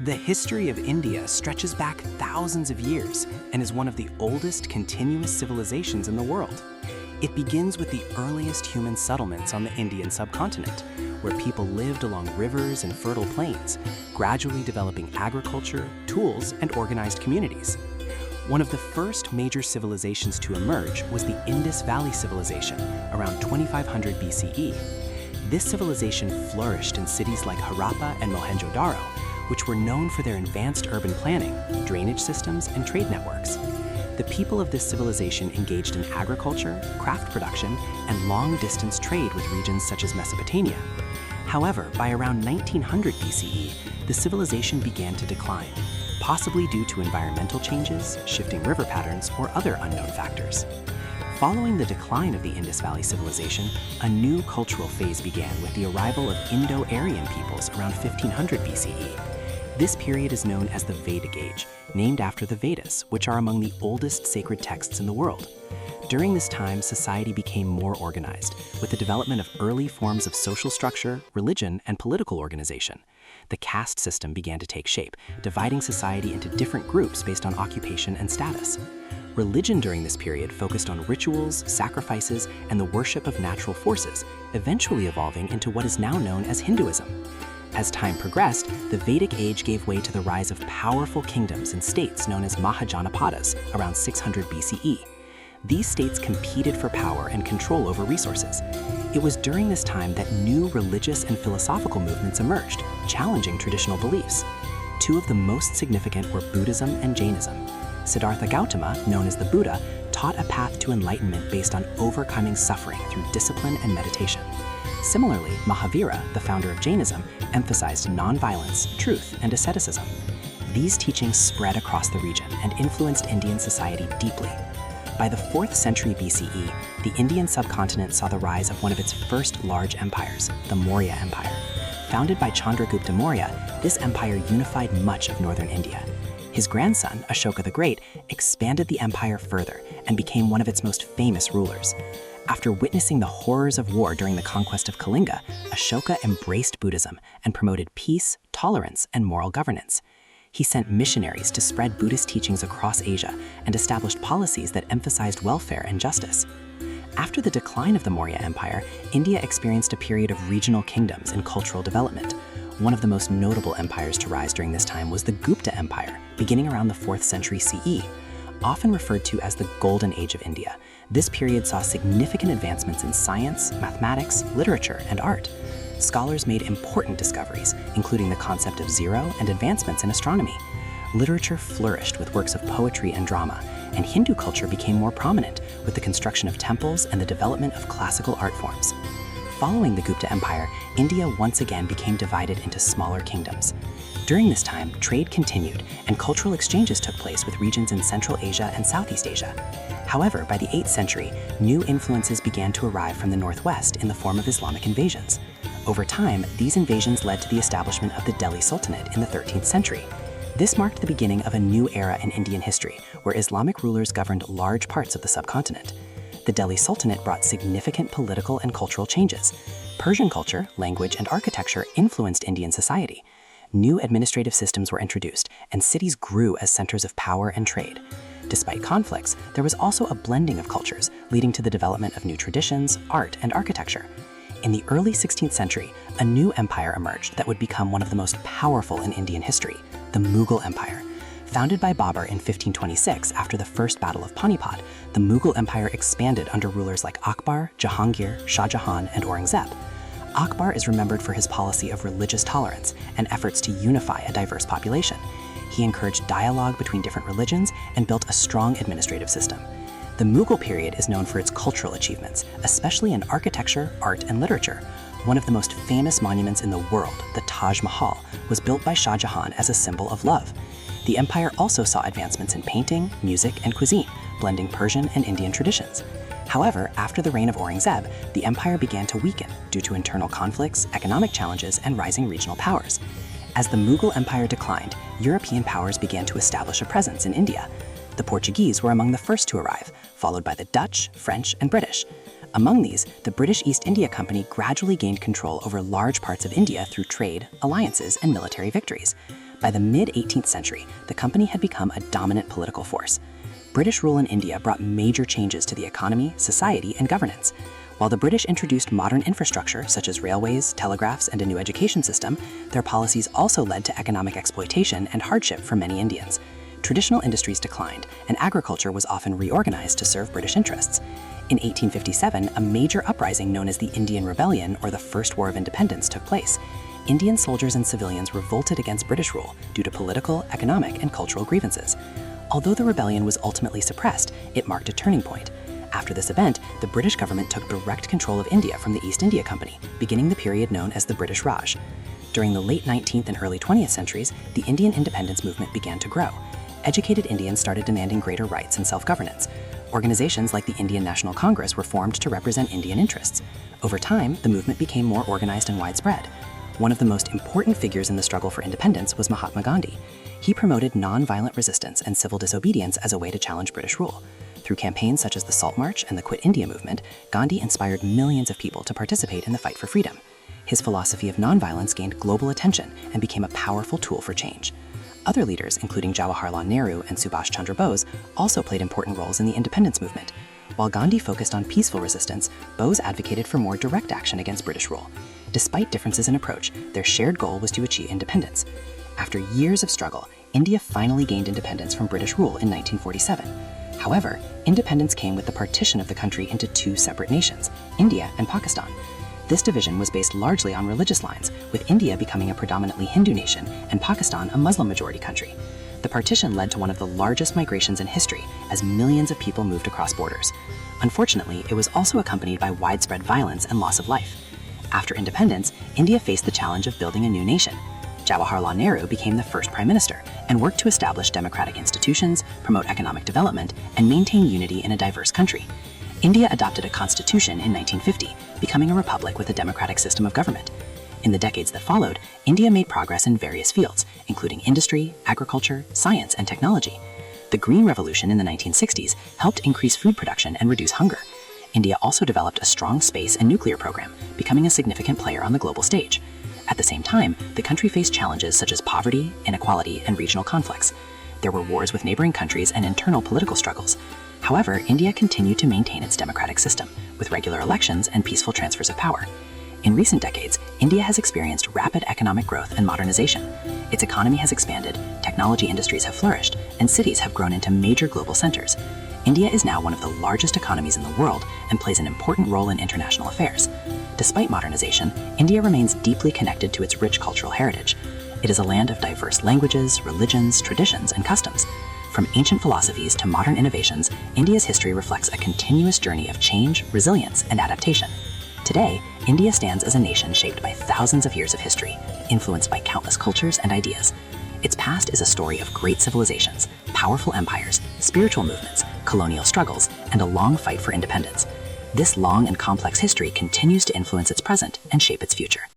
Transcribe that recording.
The history of India stretches back thousands of years and is one of the oldest continuous civilizations in the world. It begins with the earliest human settlements on the Indian subcontinent, where people lived along rivers and fertile plains, gradually developing agriculture, tools, and organized communities. One of the first major civilizations to emerge was the Indus Valley Civilization around 2500 BCE. This civilization flourished in cities like Harappa and Mohenjo-daro, which were known for their advanced urban planning, drainage systems, and trade networks. The people of this civilization engaged in agriculture, craft production, and long-distance trade with regions such as Mesopotamia. However, by around 1900 BCE, the civilization began to decline, possibly due to environmental changes, shifting river patterns, or other unknown factors. Following the decline of the Indus Valley Civilization, a new cultural phase began with the arrival of Indo-Aryan peoples around 1500 BCE. This period is known as the Vedic Age, named after the Vedas, which are among the oldest sacred texts in the world. During this time, society became more organized, with the development of early forms of social structure, religion, and political organization. The caste system began to take shape, dividing society into different groups based on occupation and status. Religion during this period focused on rituals, sacrifices, and the worship of natural forces, eventually evolving into what is now known as Hinduism. As time progressed, the Vedic Age gave way to the rise of powerful kingdoms and states known as Mahajanapadas around 600 BCE. These states competed for power and control over resources. It was during this time that new religious and philosophical movements emerged, challenging traditional beliefs. Two of the most significant were Buddhism and Jainism. Siddhartha Gautama, known as the Buddha, taught a path to enlightenment based on overcoming suffering through discipline and meditation. Similarly, Mahavira, the founder of Jainism, emphasized nonviolence, truth, and asceticism. These teachings spread across the region and influenced Indian society deeply. By the 4th century BCE, the Indian subcontinent saw the rise of one of its first large empires, the Maurya Empire. Founded by Chandragupta Maurya, this empire unified much of northern India. His grandson, Ashoka the Great, expanded the empire further and became one of its most famous rulers. After witnessing the horrors of war during the conquest of Kalinga, Ashoka embraced Buddhism and promoted peace, tolerance, and moral governance. He sent missionaries to spread Buddhist teachings across Asia and established policies that emphasized welfare and justice. After the decline of the Maurya Empire, India experienced a period of regional kingdoms and cultural development. One of the most notable empires to rise during this time was the Gupta Empire, beginning around the 4th century CE. Often referred to as the Golden Age of India, this period saw significant advancements in science, mathematics, literature, and art. Scholars made important discoveries, including the concept of zero and advancements in astronomy. Literature flourished with works of poetry and drama, and Hindu culture became more prominent with the construction of temples and the development of classical art forms. Following the Gupta Empire, India once again became divided into smaller kingdoms. During this time, trade continued and cultural exchanges took place with regions in Central Asia and Southeast Asia. However, by the 8th century, new influences began to arrive from the northwest in the form of Islamic invasions. Over time, these invasions led to the establishment of the Delhi Sultanate in the 13th century. This marked the beginning of a new era in Indian history, where Islamic rulers governed large parts of the subcontinent. The Delhi Sultanate brought significant political and cultural changes. Persian culture, language, and architecture influenced Indian society. New administrative systems were introduced, and cities grew as centers of power and trade. Despite conflicts, there was also a blending of cultures, leading to the development of new traditions, art, and architecture. In the early 16th century, a new empire emerged that would become one of the most powerful in Indian history, the Mughal Empire. Founded by Babur in 1526 after the First Battle of Panipat, the Mughal Empire expanded under rulers like Akbar, Jahangir, Shah Jahan, and Aurangzeb. Akbar is remembered for his policy of religious tolerance and efforts to unify a diverse population. He encouraged dialogue between different religions and built a strong administrative system. The Mughal period is known for its cultural achievements, especially in architecture, art, and literature. One of the most famous monuments in the world, the Taj Mahal, was built by Shah Jahan as a symbol of love. The empire also saw advancements in painting, music, and cuisine, blending Persian and Indian traditions. However, after the reign of Aurangzeb, the empire began to weaken due to internal conflicts, economic challenges, and rising regional powers. As the Mughal Empire declined, European powers began to establish a presence in India. The Portuguese were among the first to arrive, followed by the Dutch, French, and British. Among these, the British East India Company gradually gained control over large parts of India through trade, alliances, and military victories. By the mid-18th century, the company had become a dominant political force. British rule in India brought major changes to the economy, society, and governance. While the British introduced modern infrastructure such as railways, telegraphs, and a new education system, their policies also led to economic exploitation and hardship for many Indians. Traditional industries declined, and agriculture was often reorganized to serve British interests. In 1857, a major uprising known as the Indian Rebellion, or the First War of Independence, took place. Indian soldiers and civilians revolted against British rule due to political, economic, and cultural grievances. Although the rebellion was ultimately suppressed, it marked a turning point. After this event, the British government took direct control of India from the East India Company, beginning the period known as the British Raj. During the late 19th and early 20th centuries, the Indian independence movement began to grow. Educated Indians started demanding greater rights and self-governance. Organizations like the Indian National Congress were formed to represent Indian interests. Over time, the movement became more organized and widespread. One of the most important figures in the struggle for independence was Mahatma Gandhi. He promoted non-violent resistance and civil disobedience as a way to challenge British rule. Through campaigns such as the Salt March and the Quit India movement, Gandhi inspired millions of people to participate in the fight for freedom. His philosophy of nonviolence gained global attention and became a powerful tool for change. Other leaders, including Jawaharlal Nehru and Subhash Chandra Bose, also played important roles in the independence movement. While Gandhi focused on peaceful resistance, Bose advocated for more direct action against British rule. Despite differences in approach, their shared goal was to achieve independence. After years of struggle, India finally gained independence from British rule in 1947. However, independence came with the partition of the country into two separate nations, India and Pakistan. This division was based largely on religious lines, with India becoming a predominantly Hindu nation and Pakistan a Muslim-majority country. The partition led to one of the largest migrations in history, as millions of people moved across borders. Unfortunately, it was also accompanied by widespread violence and loss of life. After independence, India faced the challenge of building a new nation. Jawaharlal Nehru became the first prime minister and worked to establish democratic institutions, promote economic development, and maintain unity in a diverse country. India adopted a constitution in 1950, becoming a republic with a democratic system of government. In the decades that followed, India made progress in various fields, including industry, agriculture, science, and technology. The Green Revolution in the 1960s helped increase food production and reduce hunger. India also developed a strong space and nuclear program, becoming a significant player on the global stage. At the same time, the country faced challenges such as poverty, inequality, and regional conflicts. There were wars with neighboring countries and internal political struggles. However, India continued to maintain its democratic system, with regular elections and peaceful transfers of power. In recent decades, India has experienced rapid economic growth and modernization. Its economy has expanded, technology industries have flourished, and cities have grown into major global centers. India is now one of the largest economies in the world and plays an important role in international affairs. Despite modernization, India remains deeply connected to its rich cultural heritage. It is a land of diverse languages, religions, traditions, and customs. From ancient philosophies to modern innovations, India's history reflects a continuous journey of change, resilience, and adaptation. Today, India stands as a nation shaped by thousands of years of history, influenced by countless cultures and ideas. Its past is a story of great civilizations, powerful empires, spiritual movements, colonial struggles, and a long fight for independence. This long and complex history continues to influence its present and shape its future.